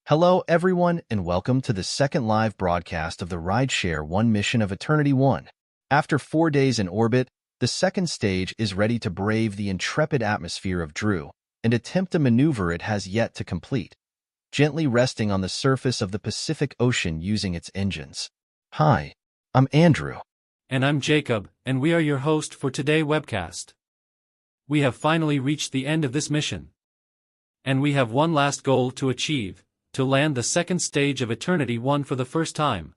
Hello, everyone, and welcome to the second live broadcast of the Rideshare 1 mission of Eternity 1. After 4 days in orbit, the second stage is ready to brave the intrepid atmosphere of Droo and attempt a maneuver it has yet to complete, gently resting on the surface of the Pacific Ocean using its engines. Hi, I'm Andrew. And I'm Jacob, and we are your host for today's webcast. We have finally reached the end of this mission. And we have one last goal to achieve: to land the second stage of Eternity 1 for the first time.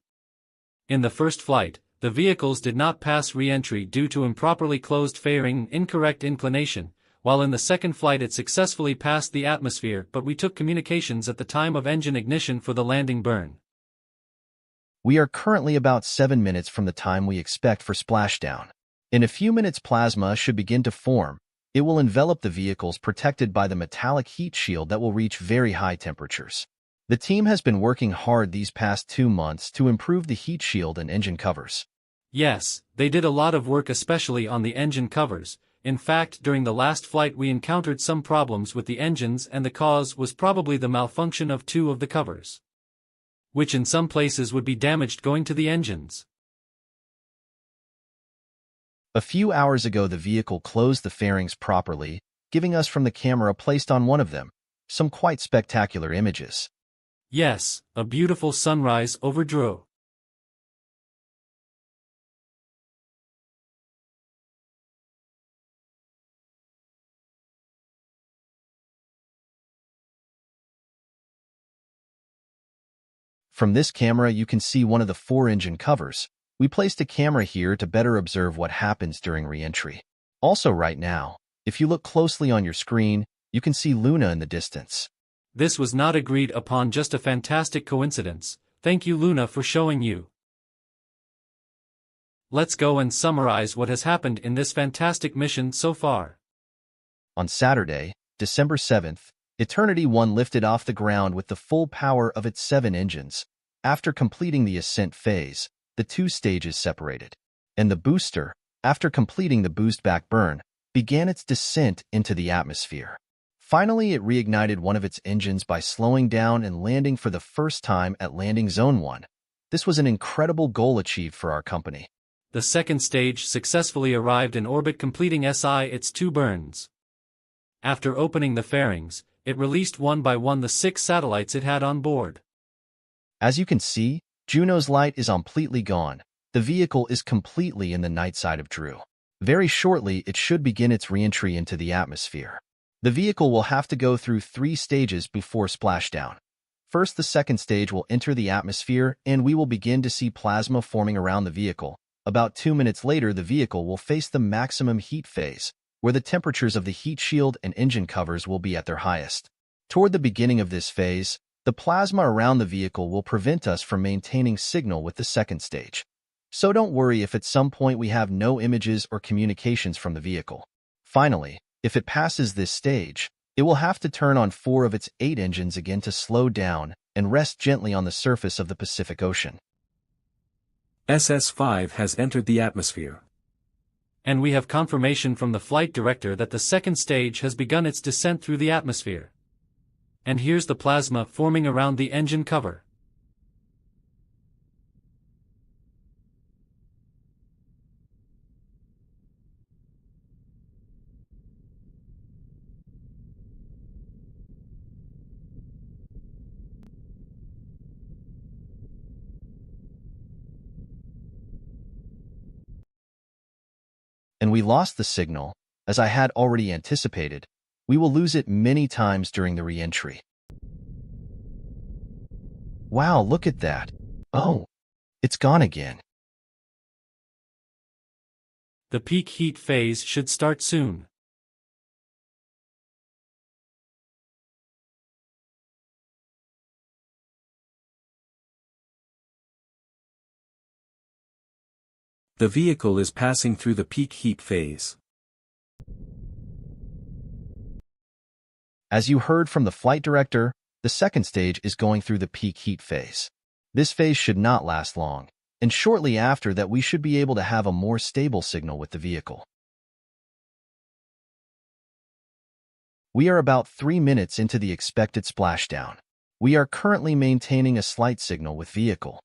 In the first flight, the vehicles did not pass re-entry due to improperly closed fairing and incorrect inclination, while in the second flight it successfully passed the atmosphere, but we took communications at the time of engine ignition for the landing burn. We are currently about 7 minutes from the time we expect for splashdown. In a few minutes, plasma should begin to form. It will envelop the vehicles, protected by the metallic heat shield that will reach very high temperatures. The team has been working hard these past 2 months to improve the heat shield and engine covers. Yes, they did a lot of work, especially on the engine covers. In fact, during the last flight we encountered some problems with the engines, and the cause was probably the malfunction of 2 of the covers, which in some places would be damaged going to the engines. A few hours ago the vehicle closed the fairings properly, giving us from the camera placed on one of them some quite spectacular images. Yes, a beautiful sunrise over Droo. From this camera you can see one of the 4 engine covers. We placed a camera here to better observe what happens during re-entry. Also right now, if you look closely on your screen, you can see Luna in the distance. This was not agreed upon, just a fantastic coincidence. Thank you, Luna, for showing you. Let's go and summarize what has happened in this fantastic mission so far. On Saturday, December 7th, Eternity 1 lifted off the ground with the full power of its 7 engines. After completing the ascent phase, the 2 stages separated, and the booster, after completing the boost back burn, began its descent into the atmosphere. Finally, it reignited one of its engines by slowing down and landing for the first time at landing zone 1. This was an incredible goal achieved for our company. The second stage successfully arrived in orbit, completing its 2 burns. After opening the fairings, it released one by one the 6 satellites it had on board. As you can see, Juno's light is completely gone. The vehicle is completely in the night side of Droo. Very shortly, it should begin its re-entry into the atmosphere. The vehicle will have to go through 3 stages before splashdown. First, the second stage will enter the atmosphere, and we will begin to see plasma forming around the vehicle. About 2 minutes later, the vehicle will face the maximum heat phase, where the temperatures of the heat shield and engine covers will be at their highest. Toward the beginning of this phase, the plasma around the vehicle will prevent us from maintaining signal with the second stage. So don't worry if at some point we have no images or communications from the vehicle. Finally, if it passes this stage, it will have to turn on 4 of its 8 engines again to slow down and rest gently on the surface of the Pacific Ocean. SS-5 has entered the atmosphere. And we have confirmation from the flight director that the second stage has begun its descent through the atmosphere. And here's the plasma forming around the engine cover. And we lost the signal, as I had already anticipated. We will lose it many times during the re-entry. Wow, look at that. Oh, it's gone again. The peak heat phase should start soon. The vehicle is passing through the peak heat phase. As you heard from the flight director, the second stage is going through the peak heat phase. This phase should not last long, and shortly after that we should be able to have a more stable signal with the vehicle. We are about 3 minutes into the expected splashdown. We are currently maintaining a slight signal with vehicle.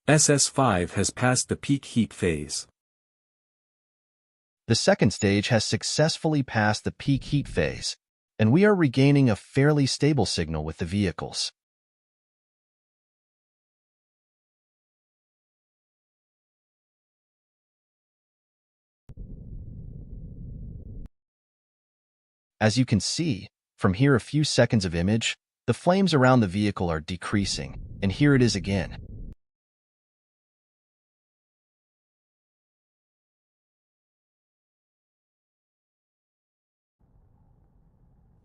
SS5 has passed the peak heat phase. The second stage has successfully passed the peak heat phase, and we are regaining a fairly stable signal with the vehicles. As you can see, from here a few seconds of image, the flames around the vehicle are decreasing, and here it is again.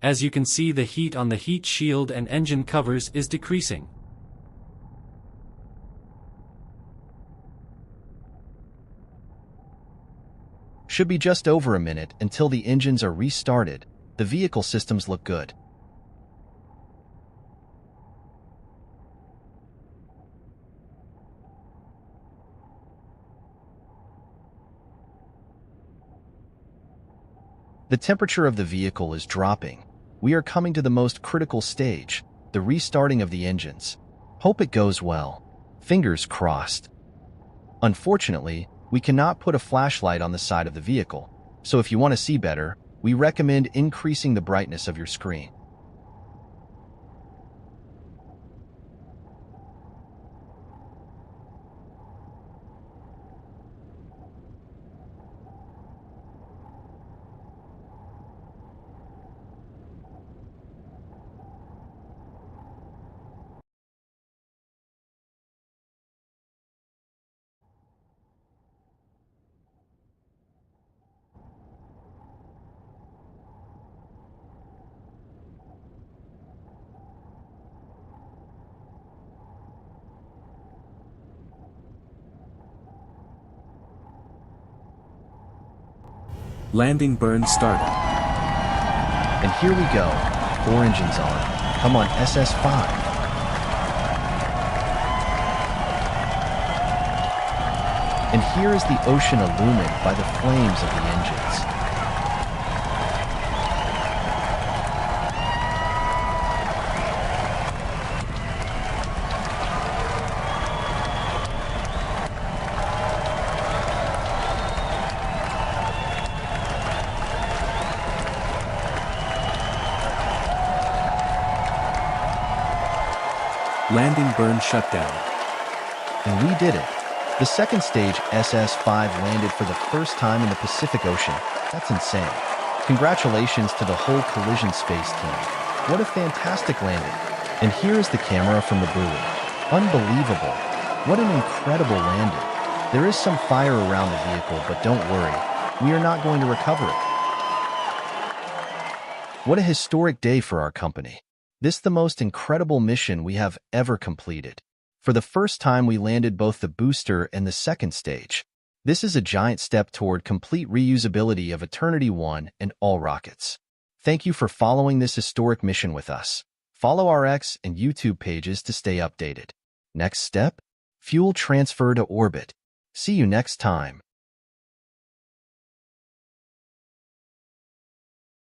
As you can see, the heat on the heat shield and engine covers is decreasing. Should be just over a minute until the engines are restarted. The vehicle systems look good. The temperature of the vehicle is dropping. We are coming to the most critical stage, the restarting of the engines. Hope it goes well. Fingers crossed. Unfortunately, we cannot put a flashlight on the side of the vehicle, so if you want to see better, we recommend increasing the brightness of your screen. Landing burn started. And here we go. 4 engines on. Come on, SS5. And here is the ocean illumined by the flames of the engines. Landing burn shutdown. And we did it. The second stage, SS5, landed for the first time in the Pacific Ocean. That's insane. Congratulations to the whole Collision Space team. What a fantastic landing. And here is the camera from the buoy. Unbelievable. What an incredible landing. There is some fire around the vehicle, but don't worry. We are not going to recover it. What a historic day for our company. This is the most incredible mission we have ever completed. For the first time, we landed both the booster and the second stage. This is a giant step toward complete reusability of Eternity 1 and all rockets. Thank you for following this historic mission with us. Follow our X and YouTube pages to stay updated. Next step? Fuel transfer to orbit. See you next time.